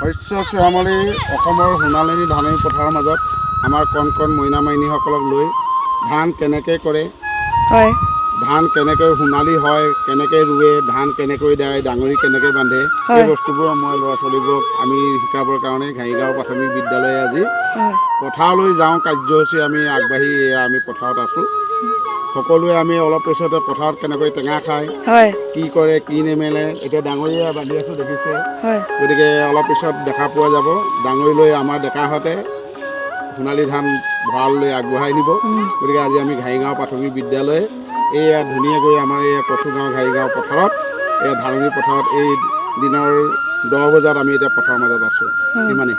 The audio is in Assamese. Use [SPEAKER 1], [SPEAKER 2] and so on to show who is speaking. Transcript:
[SPEAKER 1] শস্য শ্যামলী অসমৰ সোণালী ধাননি পথাৰৰ মাজত আমাৰ কণ কণ মইনা মাইনীসকলক লৈ ধান কেনেকৈ কৰে,
[SPEAKER 2] হয়
[SPEAKER 1] ধান কেনেকৈ সোণালী হয়, কেনেকৈ ৰুৱে, ধান কেনেকৈ দায়, ডাঙৰি কেনেকৈ বান্ধে, এই বস্তুবোৰ মই ল'ৰা ছোৱালীবোৰক আমি শিকাবৰ কাৰণে ঘাঁহিগাঁও প্ৰাথমিক বিদ্যালয়ে আজি পথাৰলৈ যাওঁ কাৰ্যসূচী আমি আগবাঢ়ি আমি পথাৰত আছোঁ। সকলোৱে আমি অলপ পিছতে পথাৰত কেনেকৈ টেঙা খায়, কি কৰে কি নেমেলে, এতিয়া ডাঙৰীয়া বান্ধি আছোঁ দেখিছে, গতিকে অলপ পিছত দেখা পোৱা যাব। ডাঙৰি লৈ আমাৰ ডেকাহঁতে সোণালী ধান ভঁৰাললৈ আগবঢ়াই নিব। গতিকে আজি আমি ঘাঁহিগাঁও প্ৰাথমিক বিদ্যালয়ে এয়া ধুনীয়াকৈ আমাৰ এই কচুগাঁও ঘাঁহিগাঁও পথাৰত এই ধাননি পথাৰত এই দিনৰ 10 বজাত আমি এতিয়া পথাৰৰ মাজত আছোঁ। ইমানেই।